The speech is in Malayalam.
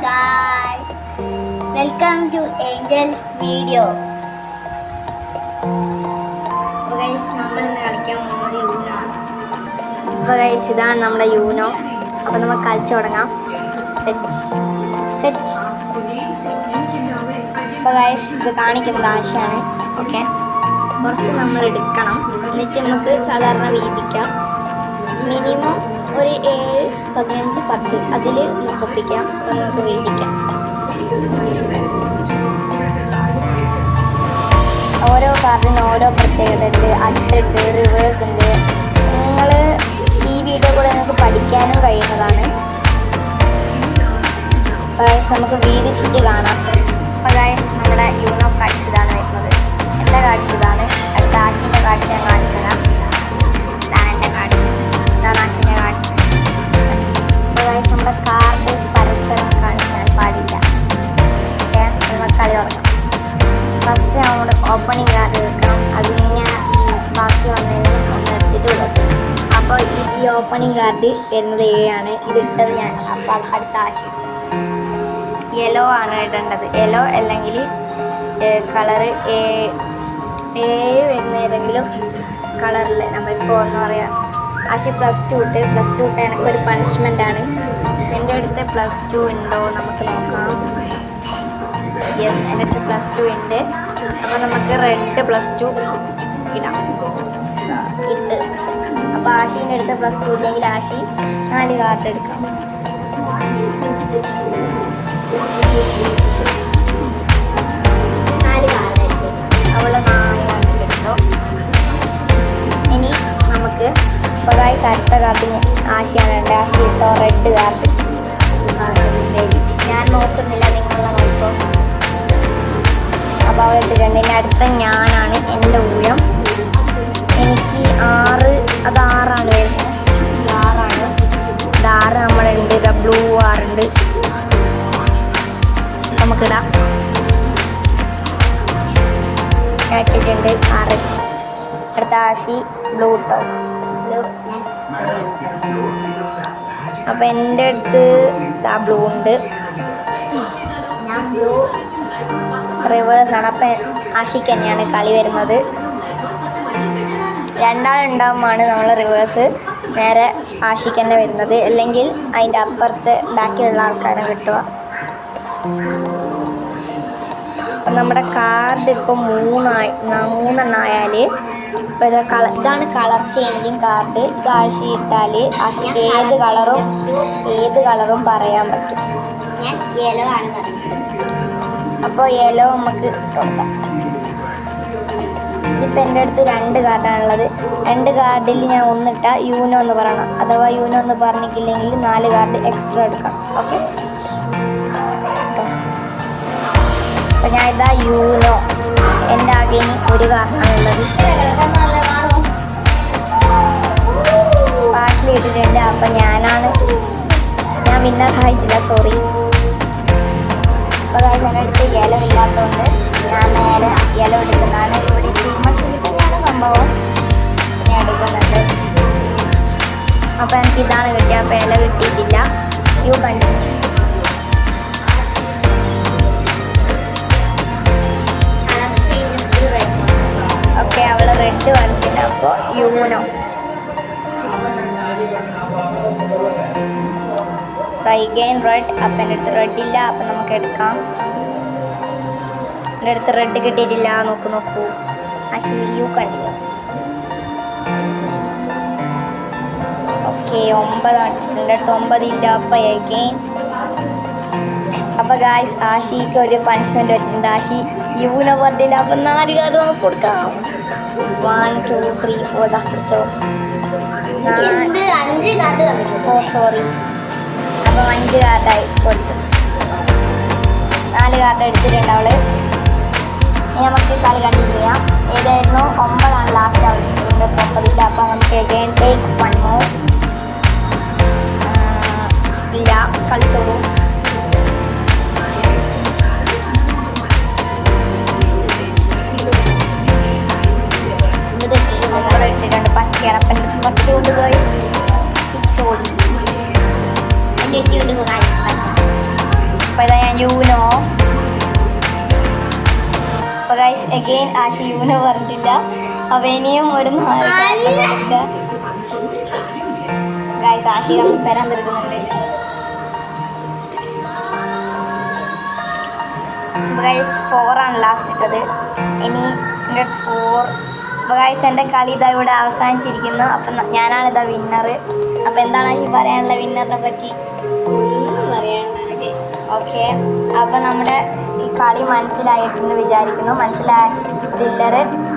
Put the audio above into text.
guys, welcome to Angel's video. അപ്പോൾ guys, നമ്മൾ ഇന്ന് കളിക്കാൻ പോകുന്നത് യൂനോ ആണ്. അപ്പോൾ guys, ഇതാണ് നമ്മുടെ യൂനോ. അപ്പോൾ നമുക്ക് കളിച്ചു തുടങ്ങാം. സെറ്റ്. അപ്പോൾ guys, ഇത് കാണിക്കുന്നത് ആശയാണ്. ഓക്കെ, കുറച്ച് നമ്മൾ എടുക്കണം, എന്നിട്ട് നമുക്ക് സാധാരണ വീതിക്കാം. മിനിമം ഒരു 7, 15, 10 അതിൽ നമുക്ക് ഒപ്പിക്കാം. അപ്പോൾ നമുക്ക് വീതിക്കാം. ഓരോ കാർഡിന് ഓരോ പ്രത്യേകത ഉണ്ട്. അട്ടുണ്ട്, റിവേഴ്സ് ഉണ്ട്. നിങ്ങൾ ഈ വീഡിയോ കൂടെ നിങ്ങൾക്ക് പഠിക്കാനും കഴിയുന്നതാണ്. നമുക്ക് വീതിച്ചിട്ട് കാണാം. അപ്പോൾ ഗൈസ്, നമ്മുടെ യൂനോ കാർഡ്സ് ഇതാണ് വരുന്നത്. എൻ്റെ കാർഡ്സ് ഇതാണ്. അടുത്ത ആഷിൻ്റെ കാർഡ്സ് ഞാൻ കാണിച്ചു തരാം. എൻ്റെ കാർഡ്സ് ഇതാണ്, ആഷിൻ്റെ കാർഡ്സ്. അപ്പോൾ ഗൈസ്, നമ്മുടെ കാർഡ് പരസ്പരം കാണിക്കാൻ പാടില്ല. ഓക്കെ, നമുക്ക് കളി തുടങ്ങാം. ഫസ്റ്റ് നമ്മുടെ ഓപ്പണിംഗ് കാർഡ് എടുക്കണം. അതിങ്ങനെ ഈ ബാക്കി വന്നതിന് ഒന്ന് എടുത്തിട്ടുള്ളൂ. അപ്പോൾ ഈ ഓപ്പണിംഗ് കാർഡ് വരുന്നത് 7 ആണ്. ഇതിട്ടത് ഞാൻ. അപ്പോൾ അടുത്ത ആശി യെല്ലോ ആണ് ഇടേണ്ടത്. യെല്ലോ അല്ലെങ്കിൽ കളറ് 7 വരുന്ന ഏതെങ്കിലും കളറിൽ നമ്മളിപ്പോൾ ഒന്ന് പറയാം. ആശി +2 ഇട്ട് എനിക്കൊരു പണിഷ്മെൻ്റാണ്. എൻ്റെ അടുത്ത് +2 ഉണ്ടോ നമുക്ക് നോക്കാം. യെസ്, എൻ്റെ അടുത്ത് +2 ഉണ്ട്. അപ്പോൾ നമുക്ക് റെഡ് +2 ഇടാം. ഇട്ട് അപ്പോൾ ആശീൻ്റെ അടുത്ത് +2 ഇല്ലെങ്കിൽ ആശി 4 കാർഡ് എടുക്കാം. അവൾ 4 കാർഡ് എടുത്തു. ഇനി നമുക്ക് ഗൈസ് അടുത്ത കാർഡിന് ആശയാണ് ഉണ്ട്. ആശി ഇട്ടോ റെഡ് കാർഡ്. ഞാൻ നോക്കുന്നില്ല, നിങ്ങളെ നോക്കോ. അപ്പോൾ അവൾ ഇട്ടിട്ടുണ്ട്. ഇനി അടുത്ത ഞാനാണ്. എൻ്റെ ഊഴം. എനിക്ക് 6, അത് 6 വരുന്നത്. 6 നമ്മളുണ്ട്. ബ്ലൂ 6 ഉണ്ട്. നമുക്കിടാം. ഇട്ടിട്ടുണ്ട് 6. അടുത്ത ആശി ബ്ലൂ ഇട്ടോ. അപ്പം എൻ്റെ അടുത്ത് ബ്ലൂ ഉണ്ട്. റിവേഴ്സാണ്. അപ്പം ആഷിക്ക് തന്നെയാണ് കളി വരുന്നത്. 2 ആളുണ്ടാകുമ്പോഴാണ് നമ്മൾ റിവേഴ്സ് നേരെ ആഷിക്ക് തന്നെ വരുന്നത്. അല്ലെങ്കിൽ അതിൻ്റെ അപ്പുറത്ത് ബാക്കിലുള്ള ആൾക്കാരെ കിട്ടുക. അപ്പം നമ്മുടെ കാർഡ് ഇപ്പോൾ 3 ആയാൽ ഇപ്പോൾ ഇതാണ് കളർ ചേഞ്ചിങ് കാർഡ്. ഇത് ആശി ഇട്ടാൽ ആഷിക്ക് ഏത് കളറും പറയാൻ പറ്റും. ഞാൻ യെല്ലോ ആണ്. അപ്പോൾ യെല്ലോ നമുക്ക് കൊടുക്കാം. ഇതിപ്പോൾ എൻ്റെ അടുത്ത് 2 കാർഡാണുള്ളത്. 2 കാർഡിൽ ഞാൻ ഒന്നിട്ട യൂനോ എന്ന് പറയണം. അഥവാ യൂനോ എന്ന് പറഞ്ഞിട്ടില്ലെങ്കിൽ 4 കാർഡ് എക്സ്ട്രാ എടുക്കാം. ഓക്കെ, അപ്പോൾ ഞാൻ ഇതാ യൂനോ. എൻ്റെ ആകെ ഇനി 1 കാർഡാണുള്ളത്. പാട്ടിൽ ഇട്ടിട്ടുണ്ട്. അപ്പം ഞാൻ വിന്നറായിട്ടില്ല, സോറി. അപ്പോൾ എൻ്റെ അടുത്ത് യെല്ലോ ഇല്ലാത്തതുകൊണ്ട് ഞാൻ നേരെ യെല്ലോ എടുക്കുന്നതാണ്. ഇവിടെ മഷീൻ തന്നെയാണ് സംഭവം. ഞാൻ എടുക്കുന്നുണ്ട്. അപ്പോൾ എനിക്ക് ഇതാണ് കിട്ടിയത്. അപ്പോൾ യെല്ലോ കിട്ടിയിട്ടില്ല. You continue. ഓക്കെ, അവൾ റെഡ് വരച്ചില്ല. അപ്പോൾ യൂനോ അഗൈൻ റെഡ്. അപ്പം എൻ്റെ അടുത്ത് റെഡ് ഇല്ല. അപ്പം നമുക്ക് എടുക്കാം. എൻ്റെ അടുത്ത് റെഡ് കിട്ടിയിട്ടില്ല. നോക്കൂ. ആക്ച്വലി യു കണ്ടില്ല. ഓക്കെ, 9 എൻ്റെ അടുത്ത് 9 ഇല്ല. അപ്പം അഗൈൻ. അപ്പോൾ ഗായ്സ്, ആഷിക്ക് ഒരു പണിഷ്മെൻറ്റ് വെച്ചിട്ടുണ്ട്. ആഷി യൂനോ പറഞ്ഞില്ല. അപ്പം 4 കാർഡ് നമുക്ക് കൊടുക്കാം. 1, 2, 3, 4 പിടിച്ചോ. 5 കാർഡ്. ഓ സോറി. അപ്പോൾ 5 കാർഡായി കൊടുത്തു. 4 കാർഡ് എടുത്തിട്ടുണ്ട് അവൾ. ഇനി നമുക്ക് കളി കണ്ടിന്യൂ ചെയ്യാം. ഏതായിരുന്നു 9 ആണ് ലാസ്റ്റ് അവൾ. 9 ഇല്ല. അപ്പോൾ നമുക്ക് അഗൈൻ ടേക്ക് 1 മോർ. ഇല്ല, കളിച്ചോളൂ. ഇട്ടിട്ടുണ്ട്. പച്ചയാണ്. അപ്പം കുറച്ചുകൊണ്ട് പോയി ചോടി. യൂനോ. അപ്പോൾ ഗൈസ് അഗെയിൻ ആഷി യൂനോ പറഞ്ഞിട്ടില്ല. അപ്പോൾ ഇനിയും ഒരു 4 ഗൈസ് ആഷി നമ്മൾ തരാൻ തീർക്കുന്നുണ്ട്. ഗൈസ് 4 ആണ് ലാസ്റ്റ് ഇട്ടത്. ഇനി 4. അപ്പോൾ ഗൈസ് എൻ്റെ കളി ഇതാ ഇവിടെ അവസാനിച്ചിരിക്കുന്നു. അപ്പം ഞാനാണിതാ വിന്നർ. അപ്പോൾ എന്താണ് ആഷി പറയാനുള്ള വിന്നറിനെ പറ്റി? ഒന്നും പറയാനുള്ളത്. ഓക്കെ, അപ്പോൾ നമ്മുടെ ഈ കളി മനസ്സിലായിട്ടെന്ന് വിചാരിക്കുന്നു. മനസ്സിലായിട്ടില്ലത്